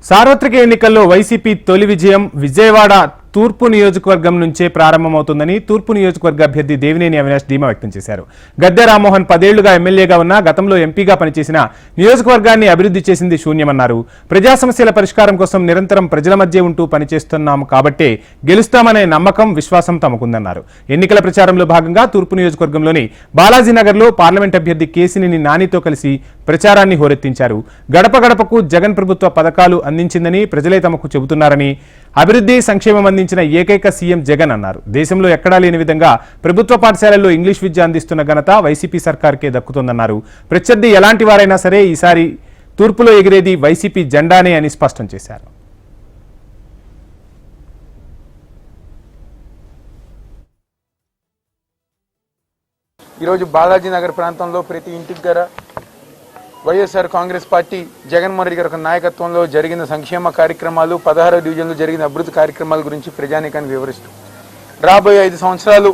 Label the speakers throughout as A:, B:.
A: సార్వత్రిక ఎన్నికల్లో వైసీపీ తొలి విజయం విజయవాడ తూర్పు నియోజకవర్గం నుంచే ప్రారంభమవుతుందని తూర్పు నియోజకవర్గ అభ్యర్థి దేవినేని అవినాష్ ధీమా వ్యక్తం చేశారు. గద్దె రామ్మోహన్ 10 ఏళ్లుగా ఎమ్మెల్యేగా ఉన్నా గతంలో ఎంపీగా పనిచేసిన నియోజకవర్గాన్ని అభివృద్ధి చేసింది శూన్యమన్నారు. ప్రజా సమస్యల పరిష్కారం కోసం నిరంతరం ప్రజల మధ్య ఉంటూ పనిచేస్తున్నాం కాబట్టే గెలుస్తామనే నమ్మకం విశ్వాసం తమకుందన్నారు. ఎన్నికల ప్రచారంలో భాగంగా తూర్పు నియోజకవర్గంలోని బాలాజీనగర్లో పార్లమెంట్ అభ్యర్థి కేసినేని నానితో కలిసి ప్రచారాన్ని హోరెత్తించారు. గడప గడపకు జగన్ ప్రభుత్వ పథకాలు అందించిందని ప్రజలే తమకు చెబుతున్నారని, అభివృద్ధి సంక్షేమం అందించిన ఏకైక సీఎం జగన్ అన్నారు. దేశంలో ఎక్కడా లేని విధంగా ప్రభుత్వ పాఠశాలల్లో ఇంగ్లీష్ విద్య అందిస్తున్న ఘనత వైసీపీ సర్కార్కే దక్కుతోందన్నారు. ప్రత్యర్థి ఎలాంటి వారైనా సరే ఈసారి తూర్పులో ఎగిరేది వైసీపీ జెండానే అని స్పష్టం చేశారు.
B: ఈరోజు బాలాజీనగర్ ప్రాంతంలో ప్రతి ఇంటికి గల వైఎస్ఆర్ కాంగ్రెస్ పార్టీ జగన్మోహన్ రెడ్డి గారి నాయకత్వంలో జరిగిన సంక్షేమ కార్యక్రమాలు, 16వ డివిజన్లో జరిగిన అభివృద్ధి కార్యక్రమాల గురించి ప్రజానీకాన్ని వివరిస్తూ రాబోయే 5 సంవత్సరాలు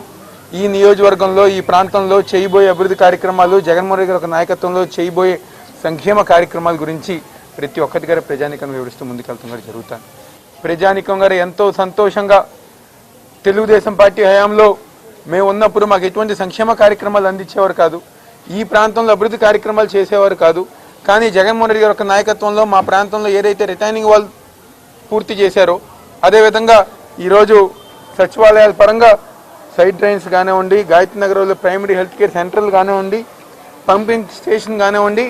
B: ఈ నియోజకవర్గంలో, ఈ ప్రాంతంలో చేయబోయే అభివృద్ధి కార్యక్రమాలు, జగన్మోహన్ రెడ్డి గారి నాయకత్వంలో చేయబోయే సంక్షేమ కార్యక్రమాల గురించి ప్రతి ఒక్కటి గారి ప్రజానీకాన్ని వివరిస్తూ ముందుకెళ్తున్న జరుగుతాను. ప్రజానీకం గారు ఎంతో సంతోషంగా తెలుగుదేశం పార్టీ హయాంలో మేము ఉన్నప్పుడు మాకు ఎటువంటి సంక్షేమ కార్యక్రమాలు అందించేవారు కాదు, ఈ ప్రాంతంలో అభివృద్ధి కార్యక్రమాలు చేసేవారు కాదు. కానీ జగన్మోహన్ రెడ్డి గారి నాయకత్వంలో మా ప్రాంతంలో ఏదైతే రిటైనింగ్ వాల్ పూర్తి చేశారో, అదేవిధంగా ఈరోజు సచివాలయాల పరంగా సైడ్ డ్రైన్స్ కానివ్వండి, గాయత్రి నగర్లో ప్రైమరీ హెల్త్ కేర్ సెంటర్లు కానివ్వండి, పంపింగ్ స్టేషన్ కానివ్వండి,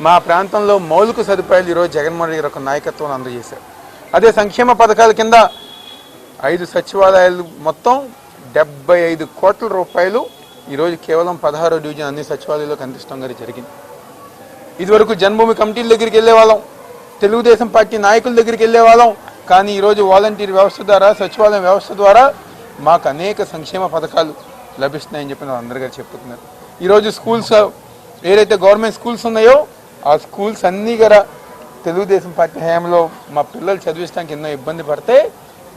B: మా ప్రాంతంలో మౌలిక సదుపాయాలు ఈరోజు జగన్మోహన్ రెడ్డి గారి నాయకత్వం అందజేశారు. అదే సంక్షేమ పథకాల కింద 5 సచివాలయాలు మొత్తం 75 కోట్ల రూపాయలు ఈరోజు కేవలం 16వ డివిజన్ అన్ని సచివాలయాలకు అందిస్తాం గారి జరిగింది. ఇదివరకు జన్మభూమి కమిటీల దగ్గరికి వెళ్ళే వాళ్ళం, తెలుగుదేశం పార్టీ నాయకుల దగ్గరికి వెళ్ళే వాళ్ళం. కానీ ఈరోజు వాలంటీర్ వ్యవస్థ ద్వారా, సచివాలయం వ్యవస్థ ద్వారా మాకు అనేక సంక్షేమ పథకాలు లభిస్తున్నాయని చెప్పి అందరిగా చెప్పుతున్నారు. ఈరోజు స్కూల్స్ ఏదైతే గవర్నమెంట్ స్కూల్స్ ఉన్నాయో ఆ స్కూల్స్ అన్నీ గల తెలుగుదేశం పార్టీ హయాంలో మా పిల్లలు చదివించడానికి ఎన్నో ఇబ్బంది పడితే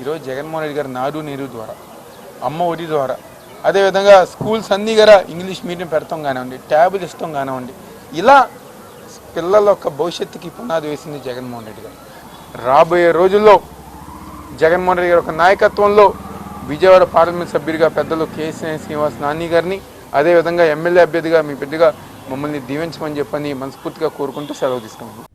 B: ఈరోజు జగన్మోహన్ రెడ్డి గారు నాడు నీరు ద్వారా, అమ్మ ఒడి ద్వారా, అదేవిధంగా స్కూల్స్ అన్నీ గల ఇంగ్లీష్ మీడియం పెడతాం కానివ్వండి, ట్యాబులు ఇస్తాం కానివ్వండి, ఇలా పిల్లల యొక్క భవిష్యత్తుకి పునాది వేసింది జగన్మోహన్ రెడ్డి గారు. రాబోయే రోజుల్లో జగన్మోహన్ రెడ్డి గారి యొక్క నాయకత్వంలో విజయవాడ పార్లమెంట్ సభ్యుడిగా పెద్దలు కేసినేని శ్రీనివాస్ నాని గారిని, అదేవిధంగా ఎమ్మెల్యే అభ్యర్థిగా మీ బిడ్డగా మమ్మల్ని దీవించమని చెప్పని మనస్ఫూర్తిగా కోరుకుంటూ సెలవు తీసుకుంటున్నాం.